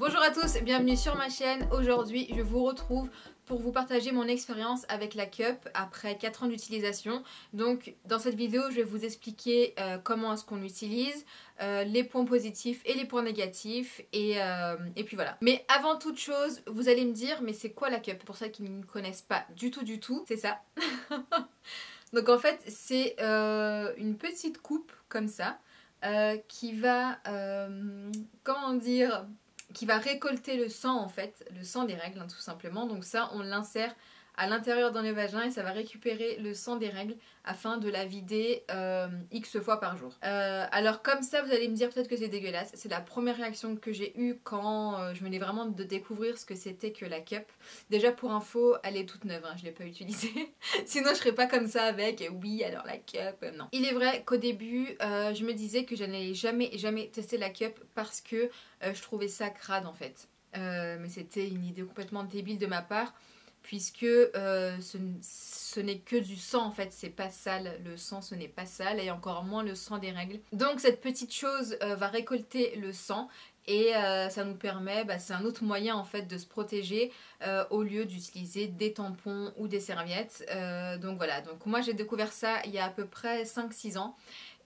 Bonjour à tous, bienvenue sur ma chaîne. Aujourd'hui je vous retrouve pour vous partager mon expérience avec la cup après 4 ans d'utilisation. Donc dans cette vidéo je vais vous expliquer comment est-ce qu'on l'utilise, les points positifs et les points négatifs et puis voilà. Mais avant toute chose vous allez me dire mais c'est quoi la cup? Pour celles qui ne connaissent pas du tout, c'est ça. Donc en fait c'est une petite coupe comme ça qui va, comment dire, qui va récolter le sang en fait, le sang des règles hein, tout simplement. Donc ça on l'insère à l'intérieur dans le vagin et ça va récupérer le sang des règles afin de la vider X fois par jour. Alors comme ça vous allez me dire peut-être que c'est dégueulasse. C'est la première réaction que j'ai eue quand je venais vraiment de découvrir ce que c'était que la cup. Déjà pour info elle est toute neuve, hein, je ne l'ai pas utilisée. Sinon je serais pas comme ça avec oui alors la cup, non. Il est vrai qu'au début je me disais que je n'allais jamais tester la cup parce que je trouvais ça crade en fait. Mais c'était une idée complètement débile de ma part puisque ce n'est que du sang en fait, c'est pas sale, le sang ce n'est pas sale et encore moins le sang des règles. Donc cette petite chose va récolter le sang et ça nous permet, c'est un autre moyen en fait de se protéger au lieu d'utiliser des tampons ou des serviettes. Donc voilà, donc moi j'ai découvert ça il y a à peu près 5-6 ans.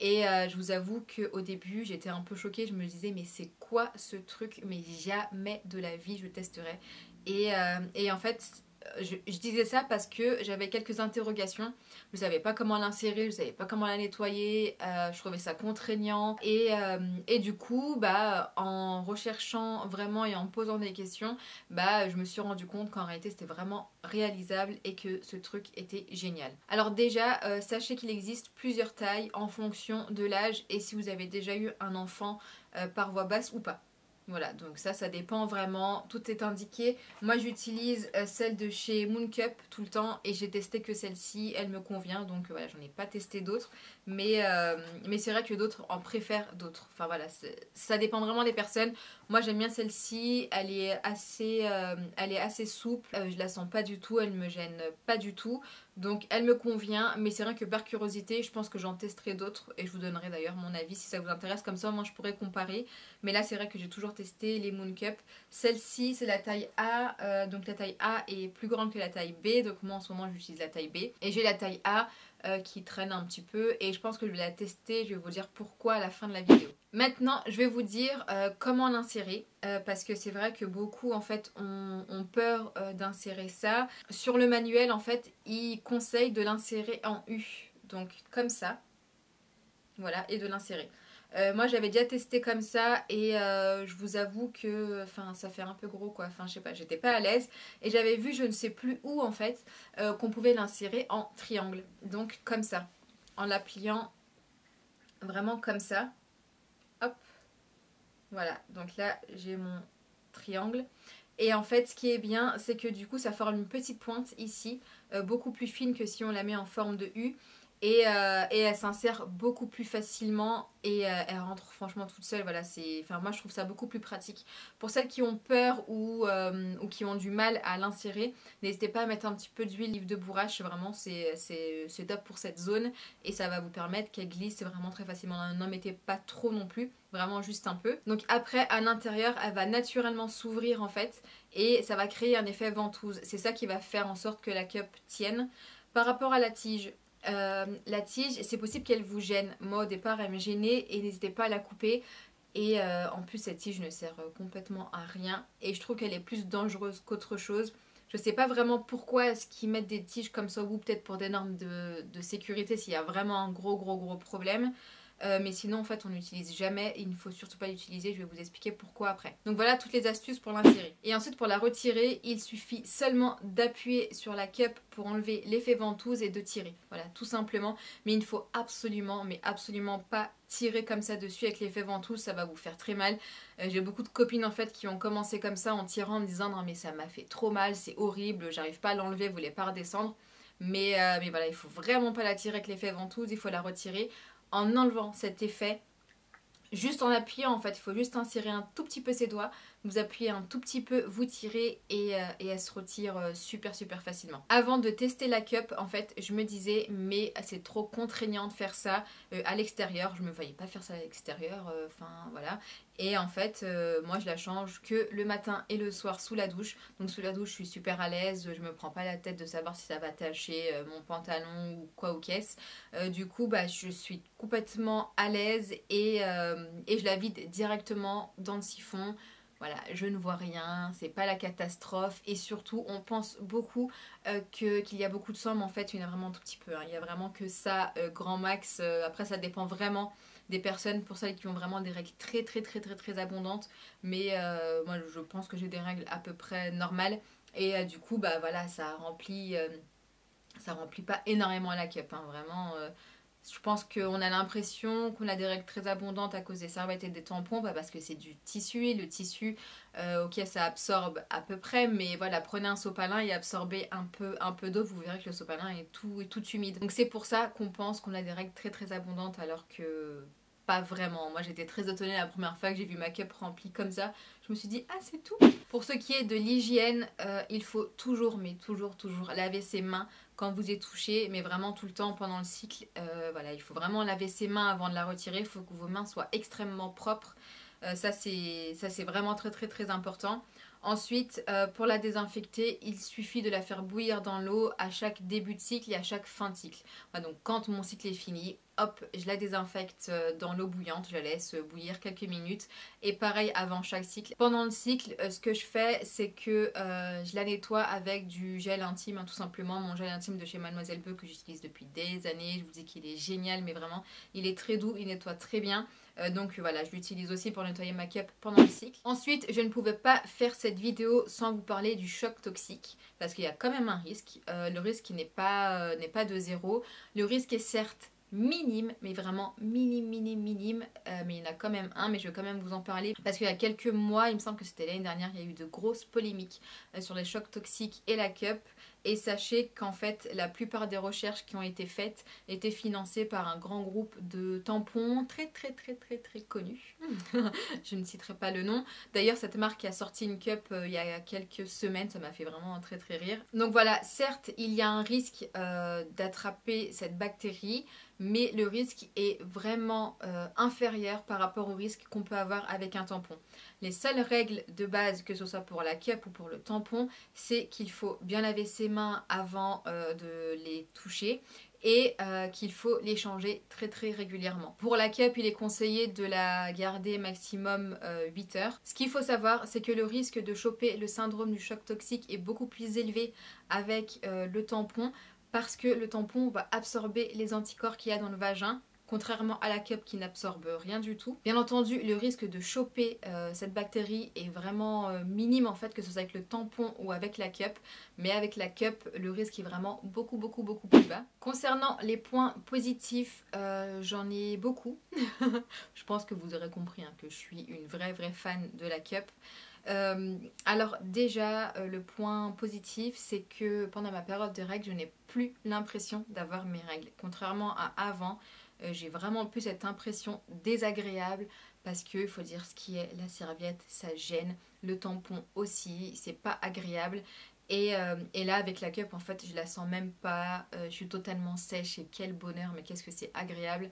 Et je vous avoue qu'au début j'étais un peu choquée, je me disais mais c'est quoi ce truc, mais jamais de la vie je testerai. Et en fait je disais ça parce que j'avais quelques interrogations. Je savais pas comment l'insérer, je savais pas comment la nettoyer, je trouvais ça contraignant. Et du coup, en recherchant vraiment et en posant des questions, je me suis rendu compte qu'en réalité c'était vraiment réalisable et que ce truc était génial. Alors déjà, sachez qu'il existe plusieurs tailles en fonction de l'âge et si vous avez déjà eu un enfant par voie basse ou pas. Voilà, donc ça dépend vraiment, tout est indiqué. Moi j'utilise celle de chez Moon Cup tout le temps et j'ai testé que celle-ci, elle me convient, donc voilà, j'en ai pas testé d'autres. Mais c'est vrai que d'autres en préfèrent d'autres. Enfin voilà, ça dépend vraiment des personnes. Moi j'aime bien celle-ci, elle est assez souple, je la sens pas du tout, elle me gêne pas du tout. Donc elle me convient, mais c'est vrai que par curiosité, je pense que j'en testerai d'autres et je vous donnerai d'ailleurs mon avis si ça vous intéresse, comme ça moi je pourrais comparer. Mais là c'est vrai que j'ai toujours testé les Moon Cup. Celle-ci c'est la taille A, donc la taille A est plus grande que la taille B, donc moi en ce moment j'utilise la taille B. Et j'ai la taille A qui traîne un petit peu et je pense que je vais la tester, je vais vous dire pourquoi à la fin de la vidéo. Maintenant je vais vous dire comment l'insérer parce que c'est vrai que beaucoup en fait ont peur d'insérer ça. Sur le manuel en fait il conseille de l'insérer en U, donc comme ça, voilà, et de l'insérer. Moi j'avais déjà testé comme ça et je vous avoue que ça fait un peu gros quoi, je sais pas, j'étais pas à l'aise et j'avais vu je ne sais plus où en fait qu'on pouvait l'insérer en triangle, donc comme ça, en la pliant vraiment comme ça, hop, voilà, donc là j'ai mon triangle. Et en fait ce qui est bien c'est que du coup ça forme une petite pointe ici, beaucoup plus fine que si on la met en forme de U. Et elle s'insère beaucoup plus facilement et elle rentre franchement toute seule. Voilà, moi je trouve ça beaucoup plus pratique. Pour celles qui ont peur ou qui ont du mal à l'insérer, n'hésitez pas à mettre un petit peu d'huile de bourrache. Vraiment c'est top pour cette zone et ça va vous permettre qu'elle glisse vraiment très facilement. N'en mettez pas trop non plus, vraiment juste un peu. Donc après à l'intérieur elle va naturellement s'ouvrir en fait et ça va créer un effet ventouse. C'est ça qui va faire en sorte que la cup tienne. Par rapport à la tige, c'est possible qu'elle vous gêne. Moi au départ elle me gênait et n'hésitez pas à la couper. Et en plus cette tige ne sert complètement à rien et je trouve qu'elle est plus dangereuse qu'autre chose. Je sais pas vraiment pourquoi est-ce qu'ils mettent des tiges comme ça au bout, peut-être pour des normes de sécurité s'il y a vraiment un gros problème. Mais sinon en fait on n'utilise jamais et il ne faut surtout pas l'utiliser, je vais vous expliquer pourquoi après. Donc voilà toutes les astuces pour l'insérer. Et ensuite pour la retirer, il suffit seulement d'appuyer sur la cup pour enlever l'effet ventouse et de tirer. Voilà tout simplement, mais il ne faut absolument pas tirer comme ça dessus avec l'effet ventouse, ça va vous faire très mal. J'ai beaucoup de copines en fait qui ont commencé comme ça en tirant en me disant non mais ça m'a fait trop mal, c'est horrible, j'arrive pas à l'enlever, vous voulez pas redescendre. Mais voilà, il faut vraiment pas la tirer avec l'effet ventouse, il faut la retirer. En enlevant cet effet, juste en appuyant en fait, il faut juste insérer un tout petit peu ses doigts, vous appuyez un tout petit peu, vous tirez et elle se retire super facilement. Avant de tester la cup, en fait, je me disais mais c'est trop contraignant de faire ça à l'extérieur, je me voyais pas faire ça à l'extérieur, enfin voilà. Et en fait, moi je la change que le matin et le soir sous la douche. Donc sous la douche, je suis super à l'aise, je me prends pas la tête de savoir si ça va tacher mon pantalon ou quoi ou qu'est-ce. Du coup, bah, je suis complètement à l'aise et je la vide directement dans le siphon. Voilà, je ne vois rien, c'est pas la catastrophe et surtout on pense beaucoup qu'il y a beaucoup de sang, mais en fait il y en a vraiment un tout petit peu, hein. Il y a vraiment que ça, grand max. Après ça dépend vraiment des personnes, pour celles qui ont vraiment des règles très abondantes, mais moi je pense que j'ai des règles à peu près normales et du coup bah voilà ça remplit pas énormément la cup, hein, vraiment. Je pense qu'on a l'impression qu'on a des règles très abondantes à cause des serviettes et des tampons, bah parce que c'est du tissu et le tissu, ok, ça absorbe à peu près, mais voilà, prenez un sopalin et absorbez un peu d'eau, vous verrez que le sopalin est tout humide. Donc c'est pour ça qu'on pense qu'on a des règles très abondantes alors que pas vraiment. Moi j'étais très étonnée la première fois que j'ai vu ma cup remplie comme ça. Je me suis dit ah c'est tout. Pour ce qui est de l'hygiène, il faut toujours laver ses mains quand vous êtes touché, mais vraiment tout le temps pendant le cycle. Voilà, il faut vraiment laver ses mains avant de la retirer. Il faut que vos mains soient extrêmement propres. Ça c'est vraiment très important. Ensuite, pour la désinfecter, il suffit de la faire bouillir dans l'eau à chaque début de cycle et à chaque fin de cycle. Voilà, donc quand mon cycle est fini, hop, je la désinfecte dans l'eau bouillante, je la laisse bouillir quelques minutes. Et pareil avant chaque cycle. Pendant le cycle, ce que je fais, c'est que je la nettoie avec du gel intime, hein, tout simplement. Mon gel intime de chez Mademoiselle Peu que j'utilise depuis des années. Je vous dis qu'il est génial, mais vraiment, il est très doux, il nettoie très bien. Donc voilà, je l'utilise aussi pour nettoyer ma cup pendant le cycle. Ensuite, je ne pouvais pas faire cette vidéo sans vous parler du choc toxique, parce qu'il y a quand même un risque. Le risque n'est pas de zéro. Le risque est certes minime, mais vraiment minime, mais il y en a quand même un, mais je vais quand même vous en parler parce qu'il y a quelques mois, il me semble que c'était l'année dernière, il y a eu de grosses polémiques sur les chocs toxiques et la cup. Et sachez qu'en fait la plupart des recherches qui ont été faites étaient financées par un grand groupe de tampons très connu. Je ne citerai pas le nom. D'ailleurs cette marque a sorti une cup il y a quelques semaines, ça m'a fait vraiment très rire. Donc voilà, certes il y a un risque d'attraper cette bactérie, mais le risque est vraiment inférieur par rapport au risque qu'on peut avoir avec un tampon. Les seules règles de base, que ce soit pour la cup ou pour le tampon, c'est qu'il faut bien laver ses mains avant de les toucher et qu'il faut les changer très régulièrement. Pour la cup, il est conseillé de la garder maximum 8 heures. Ce qu'il faut savoir, c'est que le risque de choper le syndrome du choc toxique est beaucoup plus élevé avec le tampon, parce que le tampon va absorber les anticorps qu'il y a dans le vagin, contrairement à la cup qui n'absorbe rien du tout. Bien entendu, le risque de choper cette bactérie est vraiment minime en fait, que ce soit avec le tampon ou avec la cup, mais avec la cup, le risque est vraiment beaucoup plus bas. Concernant les points positifs, j'en ai beaucoup. Je pense que vous aurez compris hein, que je suis une vraie fan de la cup. Alors déjà le point positif, c'est que pendant ma période de règles, je n'ai plus l'impression d'avoir mes règles, contrairement à avant. J'ai vraiment plus cette impression désagréable, parce que il faut dire ce qui est, la serviette ça gêne, le tampon aussi, c'est pas agréable. Et là avec la cup en fait je la sens même pas, je suis totalement sèche et quel bonheur, mais qu'est-ce que c'est agréable.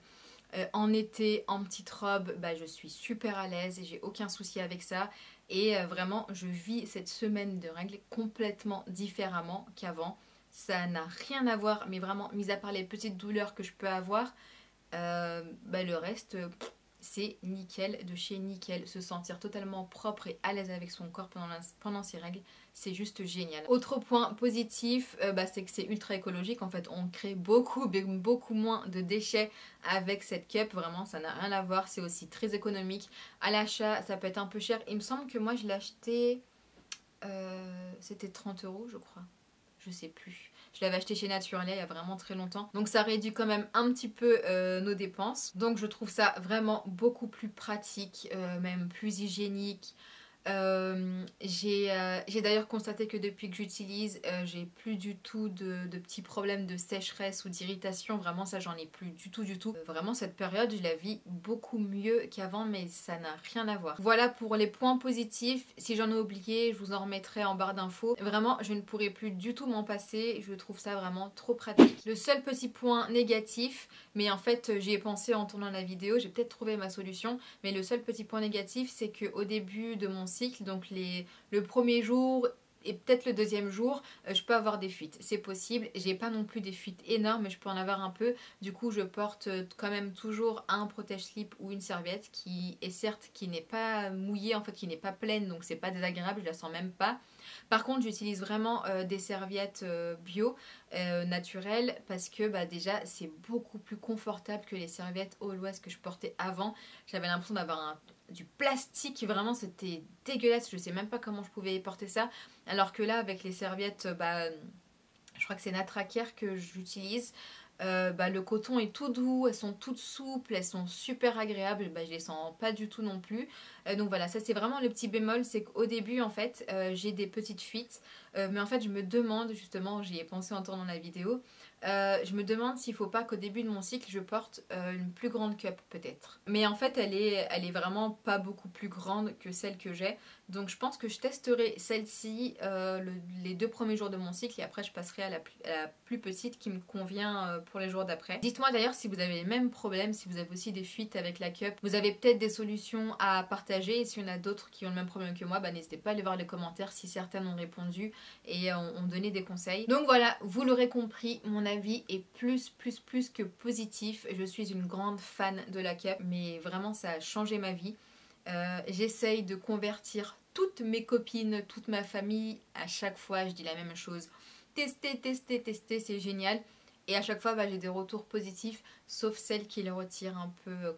En été, en petite robe, bah, je suis super à l'aise et j'ai aucun souci avec ça. Et vraiment, je vis cette semaine de règles complètement différemment qu'avant. Ça n'a rien à voir, mais vraiment, mis à part les petites douleurs que je peux avoir, bah, le reste, c'est nickel, de chez nickel. Se sentir totalement propre et à l'aise avec son corps pendant ses règles, c'est juste génial. Autre point positif, bah, c'est que c'est ultra écologique. En fait, on crée beaucoup moins de déchets avec cette cup. Vraiment, ça n'a rien à voir. C'est aussi très économique. À l'achat, ça peut être un peu cher. Il me semble que moi, je l'ai acheté... c'était 30 € je crois. Je sais plus. Je l'avais acheté chez Naturalia il y a vraiment très longtemps. Donc ça réduit quand même un petit peu nos dépenses. Donc je trouve ça vraiment beaucoup plus pratique, même plus hygiénique. J'ai d'ailleurs constaté que depuis que j'utilise, j'ai plus du tout de petits problèmes de sécheresse ou d'irritation. Vraiment, ça, j'en ai plus du tout, du tout. Vraiment, cette période, je la vis beaucoup mieux qu'avant, mais ça n'a rien à voir. Voilà pour les points positifs. Si j'en ai oublié, je vous en remettrai en barre d'infos. Vraiment, je ne pourrais plus du tout m'en passer. Je trouve ça vraiment trop pratique. Le seul petit point négatif, mais en fait, j'y ai pensé en tournant la vidéo, j'ai peut-être trouvé ma solution, mais le seul petit point négatif, c'est qu'au début de mon cycle, donc le premier jour et peut-être le deuxième jour, je peux avoir des fuites. C'est possible, j'ai pas non plus des fuites énormes, mais je peux en avoir un peu. Du coup, je porte quand même toujours un protège-slip ou une serviette qui est certes qui n'est pas mouillée, en fait qui n'est pas pleine, donc c'est pas désagréable, je la sens même pas. Par contre, j'utilise vraiment des serviettes bio, naturelles, parce que déjà c'est beaucoup plus confortable que les serviettes Always que je portais avant. J'avais l'impression d'avoir du plastique, vraiment c'était dégueulasse, je sais même pas comment je pouvais porter ça, alors que là avec les serviettes, je crois que c'est Natracare que j'utilise, le coton est tout doux, elles sont toutes souples, elles sont super agréables, je les sens pas du tout non plus. Donc voilà, ça c'est vraiment le petit bémol, c'est qu'au début en fait j'ai des petites fuites, mais en fait je me demande, justement, j'y ai pensé en tournant la vidéo, je me demande s'il faut pas qu'au début de mon cycle je porte une plus grande cup peut-être. Mais en fait elle est vraiment pas beaucoup plus grande que celle que j'ai, donc je pense que je testerai celle-ci les 2 premiers jours de mon cycle et après je passerai à la plus petite qui me convient pour les jours d'après. Dites-moi d'ailleurs si vous avez les mêmes problèmes, si vous avez aussi des fuites avec la cup, vous avez peut-être des solutions à partager, et s'il y en a d'autres qui ont le même problème que moi, n'hésitez pas à aller voir les commentaires si certaines ont répondu et ont donné des conseils. Donc voilà, vous l'aurez compris, mon avis est plus que positif. Je suis une grande fan de la cup, mais vraiment ça a changé ma vie. J'essaye de convertir toutes mes copines, toute ma famille, à chaque fois je dis la même chose. Tester, c'est génial. Et à chaque fois, j'ai des retours positifs, sauf celles qui les retirent un peu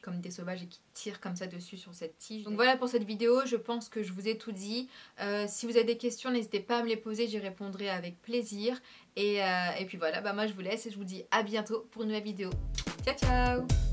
comme des sauvages et qui tirent comme ça dessus sur cette tige. Donc voilà pour cette vidéo, je pense que je vous ai tout dit. Si vous avez des questions, n'hésitez pas à me les poser, j'y répondrai avec plaisir. Et puis voilà, moi je vous laisse et je vous dis à bientôt pour une nouvelle vidéo. Ciao ciao!